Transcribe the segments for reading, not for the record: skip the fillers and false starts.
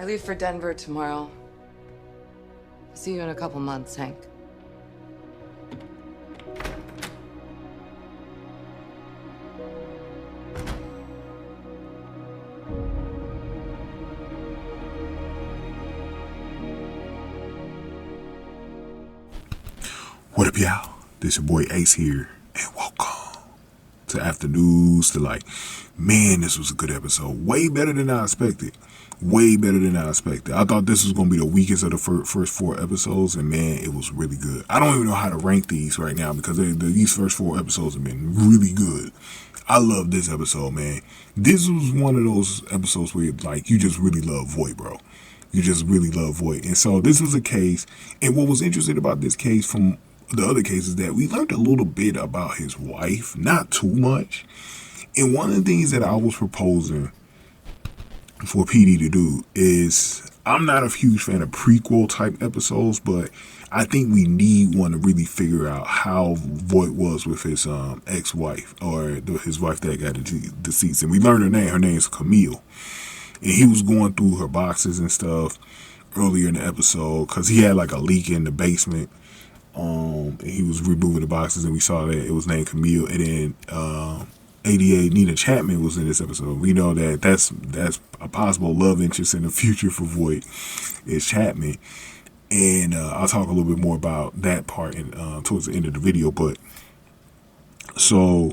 I leave for Denver tomorrow. See you in a couple months, Hank. What up, y'all? This your boy Ace here, and welcome to Afternoons to man, this was a good episode. Way better than I expected. Way better than I expected. I thought this was going to be the weakest of the first 4 episodes, and man, it was really good. I don't even know how to rank these right now because these first 4 episodes have been really good. I love this episode, man. This was one of those episodes where you just really love Voight, bro. You just really love Voight. And so this was a case, and what was interesting about this case from the other cases that we learned a little bit about his wife, not too much. And one of the things that I was proposing for PD to do is, I'm not a huge fan of prequel type episodes, but I think we need one to really figure out how Voight was with his ex-wife, or his wife that got deceased. And we learned her name. Her name is Camille. And he was going through her boxes and stuff earlier in the episode because he had a leak in the basement. And he was removing the boxes, and we saw that it was named Camille. And then ADA Nina Chapman was in this episode. We know that that's a possible love interest in the future for Voight is Chapman. And I'll talk a little bit more about that part towards the end of the video. But so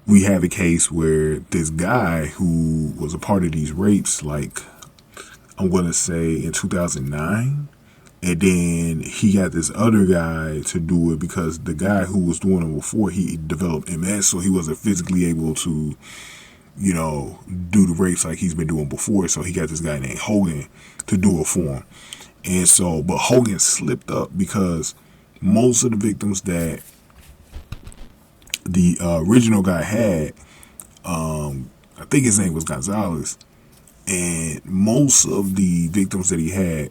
we have a case where this guy who was a part of these rapes, I'm going to say in 2009, and then he got this other guy to do it because the guy who was doing it before, he developed MS, so he wasn't physically able to, do the rapes like he's been doing before. So he got this guy named Hogan to do it for him. And so, but Hogan slipped up because most of the victims that the original guy had, I think his name was Gonzalez, and most of the victims that he had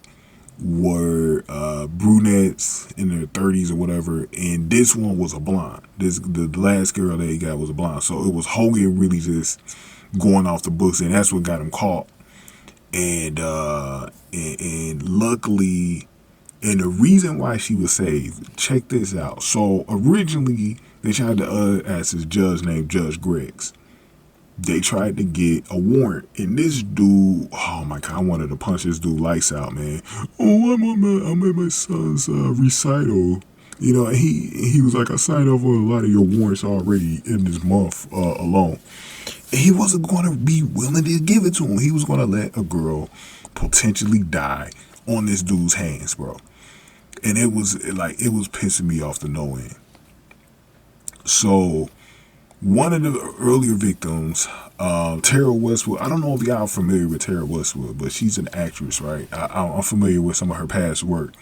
were brunettes in their 30s or whatever, and this one was a blonde. The last girl that he got was a blonde. So it was Hogan really just going off the books, and that's what got him caught. And luckily, and the reason why she was saved, check this out. So originally they tried to ask this judge named Judge Greggs. They tried to get a warrant, and this dude, oh my God, I wanted to punch this dude lights out, man. Oh, I'm at my son's recital. And he was like, I signed over a lot of your warrants already in this month alone. And he wasn't going to be willing to give it to him. He was going to let a girl potentially die on this dude's hands, bro. And it was pissing me off to no end. So one of the earlier victims, Tara Westwood, I don't know if y'all are familiar with Tara Westwood, but she's an actress, right? I'm familiar with some of her past work.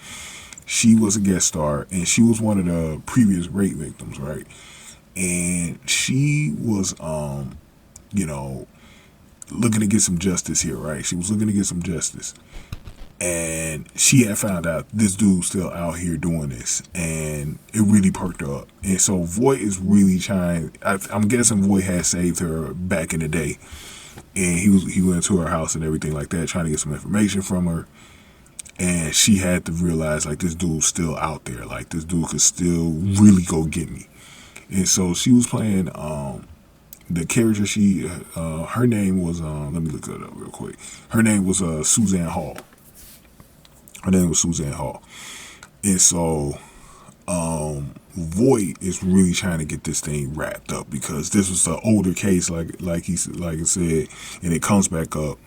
She was a guest star, and she was one of the previous rape victims, right? And she was, looking to get some justice here, right? She was looking to get some justice. And she had found out this dude's still out here doing this, and it really perked her up. And so Voight is really trying. I'm guessing Voight had saved her back in the day, and he went to her house and everything like that, trying to get some information from her. And she had to realize this dude's still out there, this dude could still really go get me. And so she was playing the character. Her name was let me look it up real quick. Her name was Suzanne Hall. Her name was Suzanne Hall. And so Voight is really trying to get this thing wrapped up because this was an older case, like I said, and it comes back up.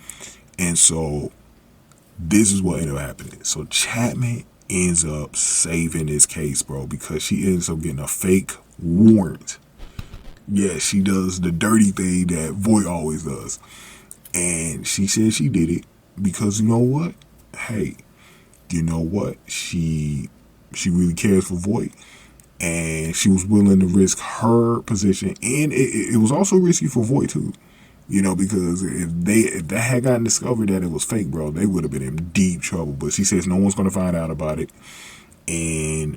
And so this is what ended up happening. So Chapman ends up saving this case, bro, because she ends up getting a fake warrant. Yeah, she does the dirty thing that Voight always does. And she said she did it because, you know what? Hey, you know what? She really cares for Voight, and she was willing to risk her position, and it was also risky for Voight too, because if that had gotten discovered that it was fake, bro, they would have been in deep trouble. But she says no one's going to find out about it, and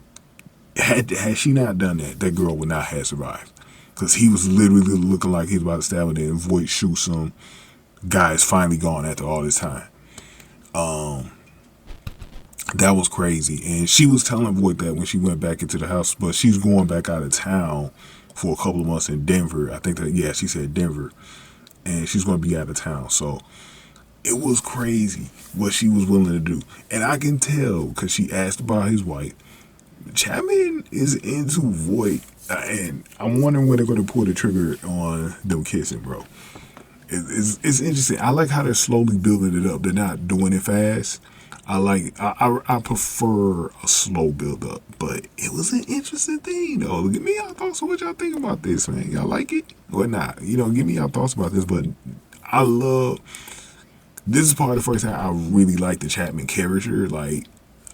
had she not done that, that girl would not have survived, because he was literally looking like he was about to stab her, and Voight shoots him. Guy is finally gone after all this time. That was crazy. And she was telling Voight that when she went back into the house, but she's going back out of town for a couple of months in Denver. I think that, yeah, she said Denver. And she's going to be out of town. So it was crazy what she was willing to do. And I can tell because she asked about his wife. Chapman is into Voight. And I'm wondering when they're going to pull the trigger on them kissing, bro. It's interesting. I like how they're slowly building it up. They're not doing it fast. I prefer a slow build up, but it was an interesting thing though. Give me y'all thoughts on what y'all think about this, man. Y'all like it or not? You know, give me y'all thoughts about this. But this is part of the first time I really like the Chapman character. Like,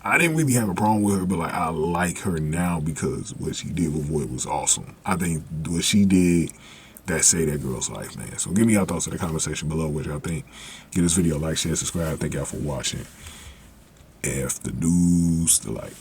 I didn't really have a problem with her, but like I like her now because what she did with Voight was awesome. I think what she did, that saved that girl's life, man. So give me y'all thoughts in the comment section below what y'all think. Give this video a like, share, subscribe. Thank y'all for watching. F the news, the like.